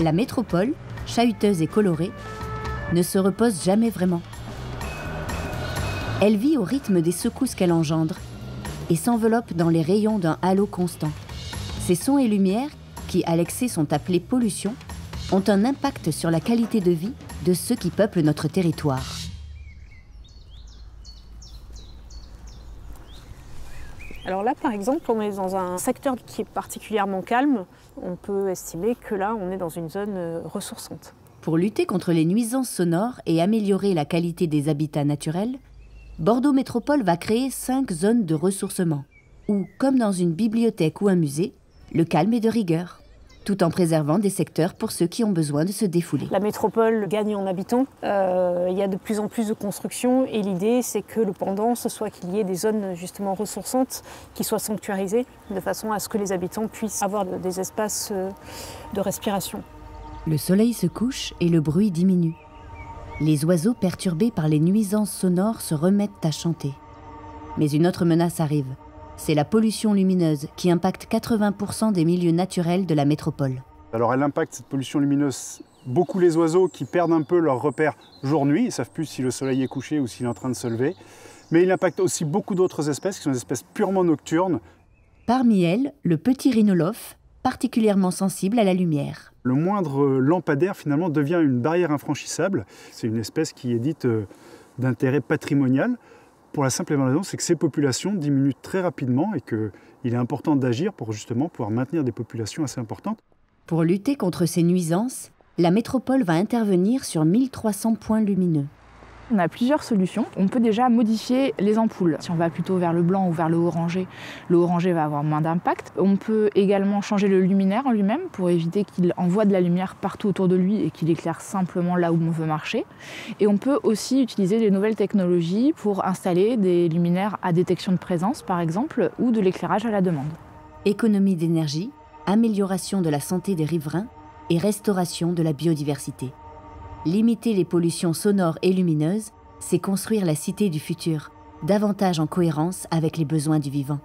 La métropole, chahuteuse et colorée, ne se repose jamais vraiment. Elle vit au rythme des secousses qu'elle engendre et s'enveloppe dans les rayons d'un halo constant. Ces sons et lumières, qui à l'excès sont appelés pollution, ont un impact sur la qualité de vie de ceux qui peuplent notre territoire. Alors là, par exemple, on est dans un secteur qui est particulièrement calme. On peut estimer que là, on est dans une zone ressourçante. Pour lutter contre les nuisances sonores et améliorer la qualité des habitats naturels, Bordeaux Métropole va créer 5 zones de ressourcement, où, comme dans une bibliothèque ou un musée, le calme est de rigueur, tout en préservant des secteurs pour ceux qui ont besoin de se défouler. La métropole gagne en habitants, il y a de plus en plus de construction et l'idée c'est que le pendant ce soit qu'il y ait des zones justement ressourçantes qui soient sanctuarisées de façon à ce que les habitants puissent avoir des espaces de respiration. Le soleil se couche et le bruit diminue. Les oiseaux perturbés par les nuisances sonores se remettent à chanter. Mais une autre menace arrive. C'est la pollution lumineuse qui impacte 80% des milieux naturels de la métropole. Alors elle impacte, cette pollution lumineuse, beaucoup les oiseaux qui perdent un peu leur repère jour-nuit. Ils ne savent plus si le soleil est couché ou s'il est en train de se lever. Mais il impacte aussi beaucoup d'autres espèces qui sont des espèces purement nocturnes. Parmi elles, le petit rhinolophe, particulièrement sensible à la lumière. Le moindre lampadaire finalement devient une barrière infranchissable. C'est une espèce qui est dite d'intérêt patrimonial. Pour la simple et bonne raison, c'est que ces populations diminuent très rapidement et qu'il est important d'agir pour justement pouvoir maintenir des populations assez importantes. Pour lutter contre ces nuisances, la métropole va intervenir sur 1300 points lumineux. On a plusieurs solutions. On peut déjà modifier les ampoules. Si on va plutôt vers le blanc ou vers le orangé va avoir moins d'impact. On peut également changer le luminaire en lui-même pour éviter qu'il envoie de la lumière partout autour de lui et qu'il éclaire simplement là où on veut marcher. Et on peut aussi utiliser des nouvelles technologies pour installer des luminaires à détection de présence, par exemple, ou de l'éclairage à la demande. Économie d'énergie, amélioration de la santé des riverains et restauration de la biodiversité. Limiter les pollutions sonores et lumineuses, c'est construire la cité du futur, davantage en cohérence avec les besoins du vivant.